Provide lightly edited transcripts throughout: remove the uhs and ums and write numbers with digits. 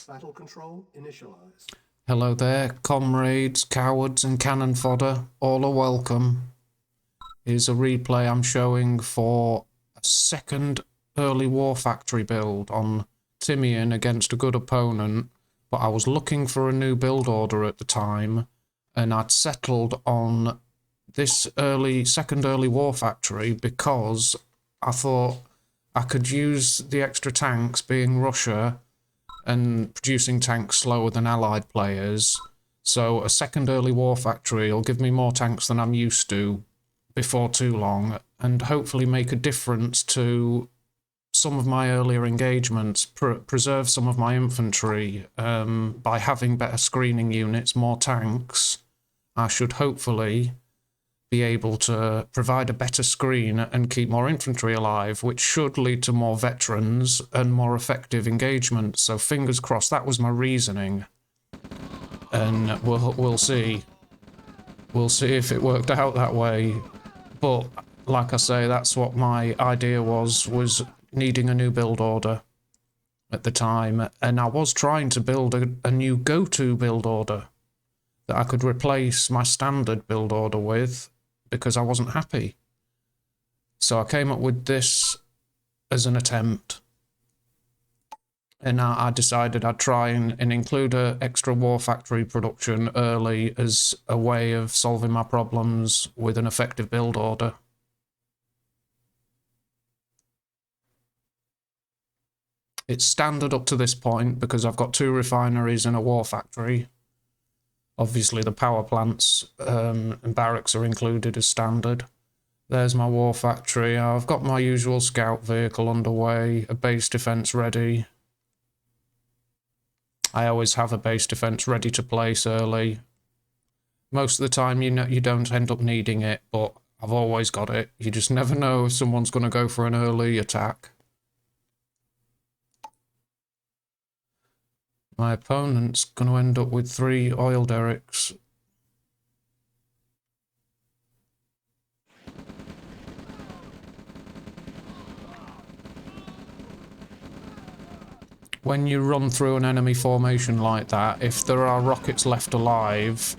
Battle control initialized. Hello there, comrades, cowards and cannon fodder. All are welcome. Here's a replay I'm showing for a second early Warfactory build on Timian against a good opponent, but I was looking for a new build order at the time, and I'd settled on this second early Warfactory because I thought I could use the extra tanks, being Russia and producing tanks slower than allied players. So a second early Warfactory will give me more tanks than I'm used to before too long, and hopefully make a difference to some of my earlier engagements, preserve some of my infantry by having better screening units, more tanks. I should hopefully be able to provide a better screen and keep more infantry alive, which should lead to more veterans and more effective engagement. So fingers crossed, that was my reasoning. And we'll see. We'll see if it worked out that way. But like I say, that's what my idea was needing a new build order at the time. And I was trying to build a new go-to build order that I could replace my standard build order with, because I wasn't happy. So I came up with this as an attempt. And I decided I'd try and include an extra Warfactory production early as a way of solving my problems with an effective build order. It's standard up to this point because I've got 2 refineries and a Warfactory. Obviously the power plants and barracks are included as standard. There's my Warfactory. I've got my usual scout vehicle underway, a base defense ready. I always have a base defense ready to place early. Most of the time you don't end up needing it, but I've always got it. You just never know if someone's going to go for an early attack. My opponent's going to end up with 3 oil derricks. When you run through an enemy formation like that, if there are rockets left alive,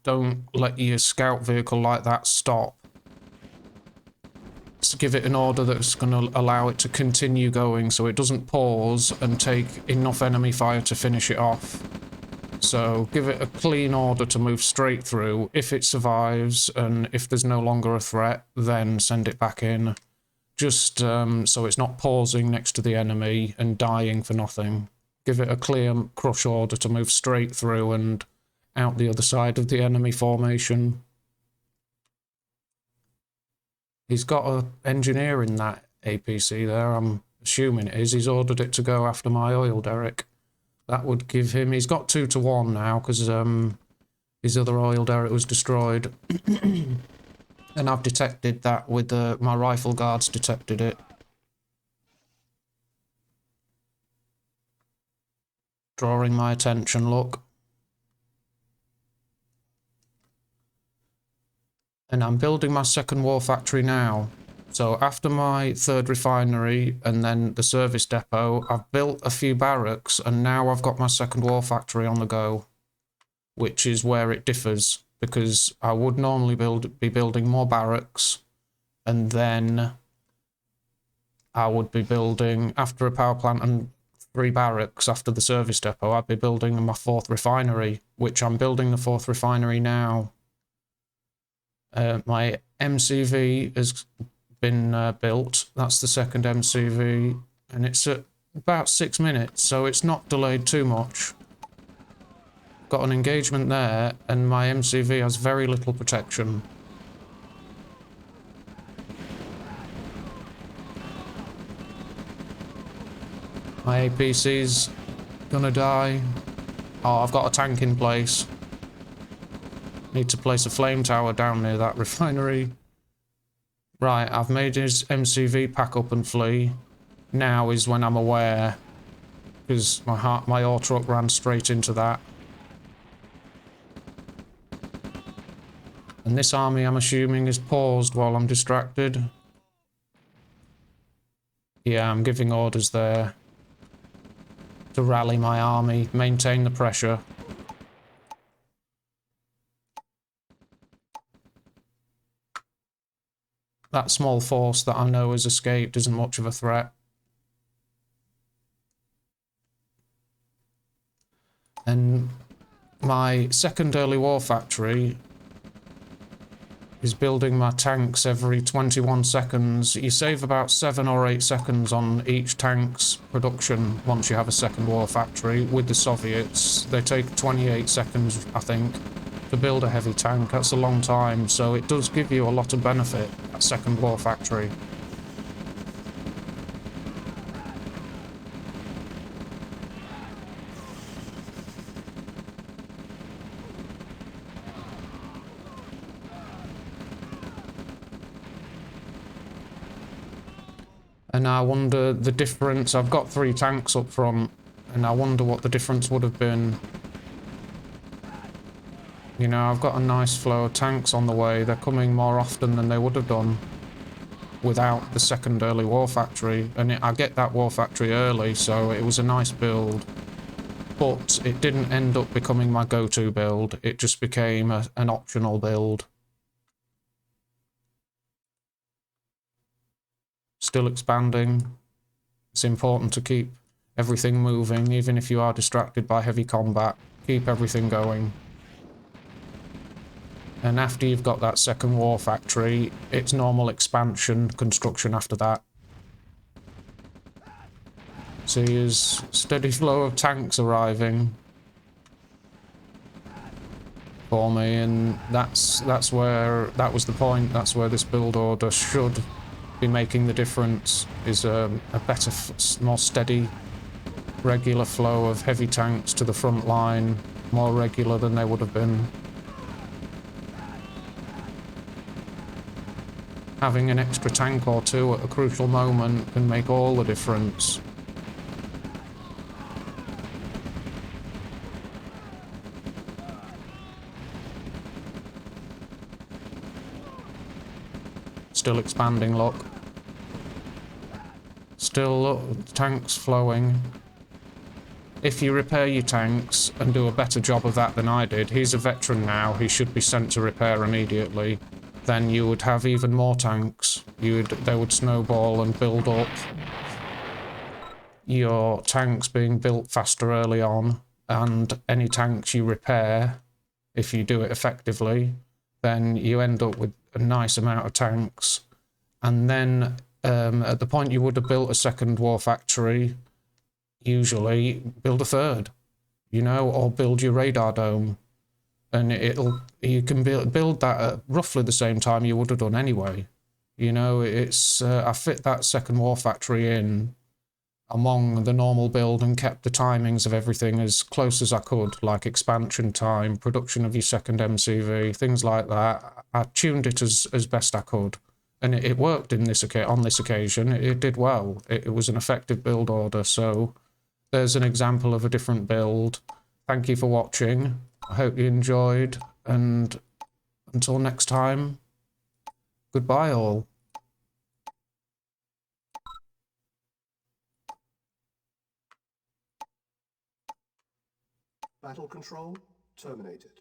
don't let your scout vehicle like that stop. Just give it an order that's going to allow it to continue going so it doesn't pause and take enough enemy fire to finish it off. So give it a clean order to move straight through. If it survives and if there's no longer a threat, then send it back in. Just so it's not pausing next to the enemy and dying for nothing. Give it a clear crush order to move straight through and out the other side of the enemy formation. He's got an engineer in that APC there, I'm assuming it is. He's ordered it to go after my oil derrick. That would give him... He's got 2 to 1 now, because his other oil derrick was destroyed. And I've detected that with my rifle guards detected it. Drawing my attention, look. And I'm building my second Warfactory now. So after my 3rd refinery and then the service depot, I've built a few barracks and now I've got my second Warfactory on the go, which is where it differs, because I would normally be building more barracks, and then I would be building, after a power plant and 3 barracks after the service depot, I'd be building my 4th refinery, which I'm building the 4th refinery now. My MCV has been built. That's the 2nd MCV, and it's at about 6 minutes, so it's not delayed too much. Got an engagement there, and my MCV has very little protection. My APC's gonna die. Oh, I've got a tank in place. Need to place a flame tower down near that refinery. Right, I've made his MCV pack up and flee. Now is when I'm aware, because my ore truck ran straight into that. And this army, I'm assuming, is paused while I'm distracted. Yeah, I'm giving orders there. to rally my army, maintain the pressure. That small force that I know has escaped isn't much of a threat. And my second early war factory is building my tanks every 21 seconds. You save about 7 or 8 seconds on each tank's production once you have a second war factory. With the Soviets, they take 28 seconds, I think, to build a heavy tank. That's a long time, so it does give you a lot of benefit, that second war factory. And I wonder the difference. I've got 3 tanks up front, and I wonder what the difference would have been. You know, I've got a nice flow of tanks on the way. They're coming more often than they would have done without the second early war factory. And I get that war factory early, so it was a nice build. But it didn't end up becoming my go-to build. It just became an optional build. Still expanding. It's important to keep everything moving, even if you are distracted by heavy combat. Keep everything going. And after you've got that second war factory, it's normal expansion, construction after that. See, there's steady flow of tanks arriving for me, and that's where, that was the point, that's where this build order should be making the difference, is a better, more steady, regular flow of heavy tanks to the front line, more regular than they would have been. Having an extra tank or 2 at a crucial moment can make all the difference. Still expanding, look. Still, look, tanks flowing. If you repair your tanks and do a better job of that than I did, he's a veteran now, he should be sent to repair immediately. Then you would have even more tanks. They would snowball and build up. Your tanks being built faster early on, and any tanks you repair, if you do it effectively, then you end up with a nice amount of tanks. And then at the point you would have built a second war factory, usually build a third, you know, or build your radar dome. And you can build that at roughly the same time you would have done anyway. You know, it's I fit that second war factory in among the normal build and kept the timings of everything as close as I could, like expansion time, production of your second MCV, things like that. I tuned it as best I could, and it worked on this occasion. It did well. It was an effective build order, so there's an example of a different build. Thank you for watching. I hope you enjoyed, and until next time, goodbye all. Battle control terminated.